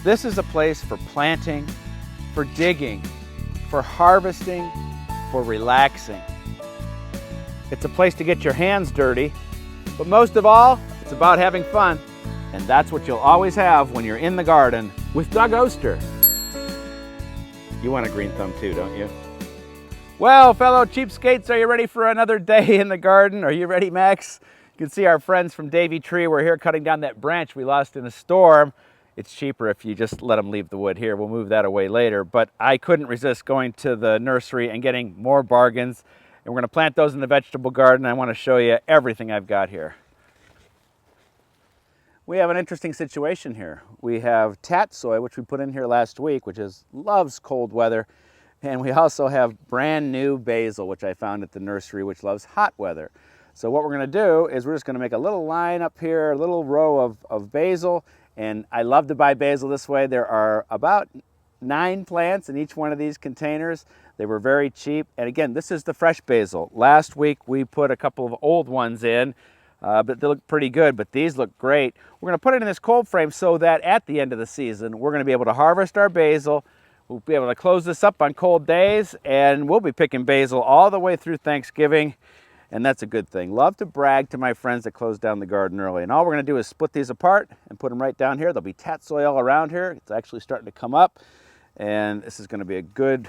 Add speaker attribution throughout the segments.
Speaker 1: This is a place for planting, for digging, for harvesting, for relaxing. It's a place to get your hands dirty, but most of all, it's about having fun. And that's what you'll always have when you're in the garden with Doug Oster. You want a green thumb too, don't you? Well, fellow cheapskates, are you ready for another day in the garden? Are you ready, Max? You can see our friends from Davy Tree. We're here cutting down that branch we lost in a storm. It's cheaper if you just let them leave the wood here. We'll move that away later. But I couldn't resist going to the nursery and getting more bargains. And we're going to plant those in the vegetable garden. I want to show you everything I've got here. We have an interesting situation here. We have tatsoi, which we put in here last week, which loves cold weather. And we also have brand new basil, which I found at the nursery, which loves hot weather. So what we're going to do is we're just going to make a little line up here, a little row of basil. And I love to buy basil this way. There are about 9 plants in each one of these containers. They were very cheap. And again, this is the fresh basil. Last week we put a couple of old ones in, but they look pretty good, but these look great. We're going to put it in this cold frame so that at the end of the season, we're going to be able to harvest our basil. We'll be able to close this up on cold days, and we'll be picking basil all the way through Thanksgiving, and that's a good thing. Love to brag to my friends that close down the garden early. And all we're going to do is split these apart and put them right down here. There'll be tatsoi all around here. It's actually starting to come up, and this is going to be a good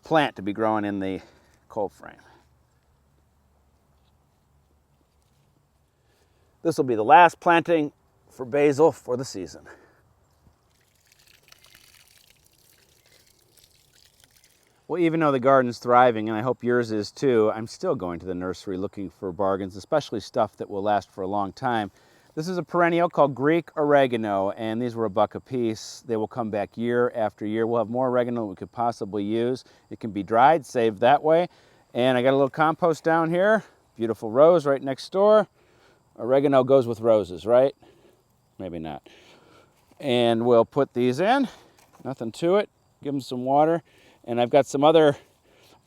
Speaker 1: plant to be growing in the cold frame. This will be the last planting for basil for the season. Well, even though the garden's thriving, and I hope yours is too, I'm still going to the nursery looking for bargains, especially stuff that will last for a long time. This is a perennial called Greek oregano, and these were $1 a piece. They will come back year after year. We'll have more oregano than we could possibly use. It can be dried, saved that way. And I got a little compost down here. Beautiful rose right next door. Oregano goes with roses, right? Maybe not. And we'll put these in. Nothing to it. Give them some water. And I've got some other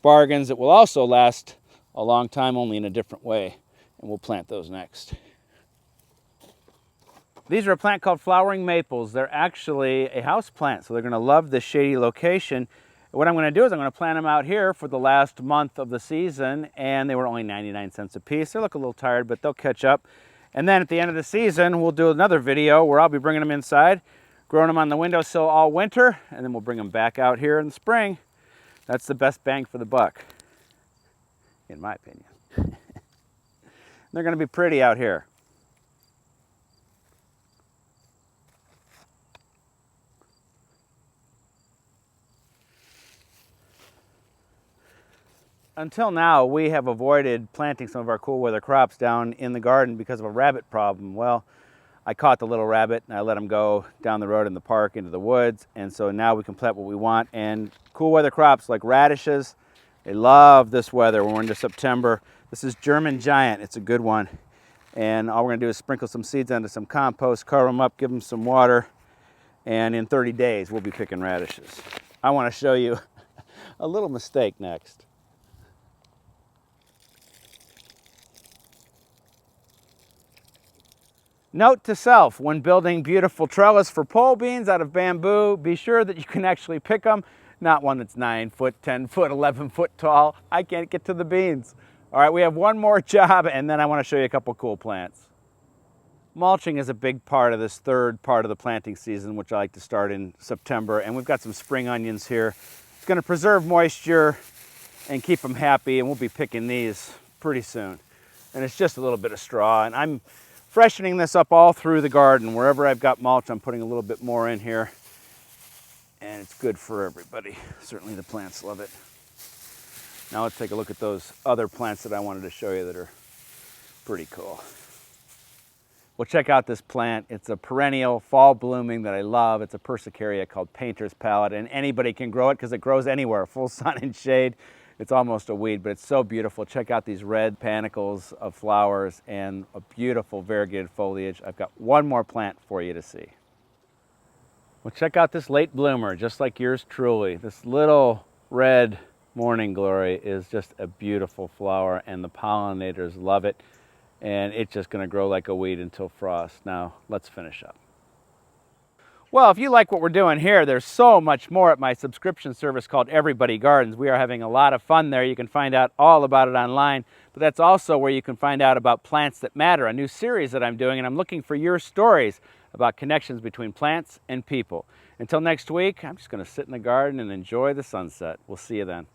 Speaker 1: bargains that will also last a long time, only in a different way. And we'll plant those next. These are a plant called flowering maples. They're actually a house plant, so they're going to love this shady location. What I'm going to do is I'm going to plant them out here for the last month of the season, and they were only 99 cents a piece. They look a little tired, but they'll catch up. And then at the end of the season, we'll do another video where I'll be bringing them inside, growing them on the windowsill all winter, and then we'll bring them back out here in the spring. That's the best bang for the buck, in my opinion. They're going to be pretty out here. Until now, we have avoided planting some of our cool weather crops down in the garden because of a rabbit problem. Well, I caught the little rabbit and I let him go down the road in the park into the woods, and so now we can plant what we want. And cool weather crops like radishes, they love this weather when we're into September. This is German Giant. It's a good one. And all we're going to do is sprinkle some seeds onto some compost, cover them up, give them some water, and in 30 days we'll be picking radishes. I want to show you a little mistake next. Note to self, when building beautiful trellis for pole beans out of bamboo, be sure that you can actually pick them, not one that's 9 foot, 10 foot, 11 foot tall. I can't get to the beans. All right, we have one more job, and then I want to show you a couple cool plants. Mulching is a big part of this third part of the planting season, which I like to start in September, and we've got some spring onions here. It's going to preserve moisture and keep them happy, and we'll be picking these pretty soon. And it's just a little bit of straw, and I'm freshening this up all through the garden. Wherever I've got mulch, I'm putting a little bit more in here. And it's good for everybody. Certainly the plants love it. Now let's take a look at those other plants that I wanted to show you that are pretty cool. Well, check out this plant. It's a perennial, fall blooming that I love. It's a persicaria called painter's palette, and anybody can grow it because it grows anywhere, full sun and shade. It's almost a weed, but it's so beautiful. Check out these red panicles of flowers and a beautiful variegated foliage. I've got one more plant for you to see. Well, check out this late bloomer, just like yours truly. This little red morning glory is just a beautiful flower, and the pollinators love it, and it's just going to grow like a weed until frost. Now, let's finish up. Well, if you like what we're doing here, there's so much more at my subscription service called Everybody Gardens. We are having a lot of fun there. You can find out all about it online, but that's also where you can find out about Plants That Matter, a new series that I'm doing, and I'm looking for your stories about connections between plants and people. Until next week, I'm just going to sit in the garden and enjoy the sunset. We'll see you then.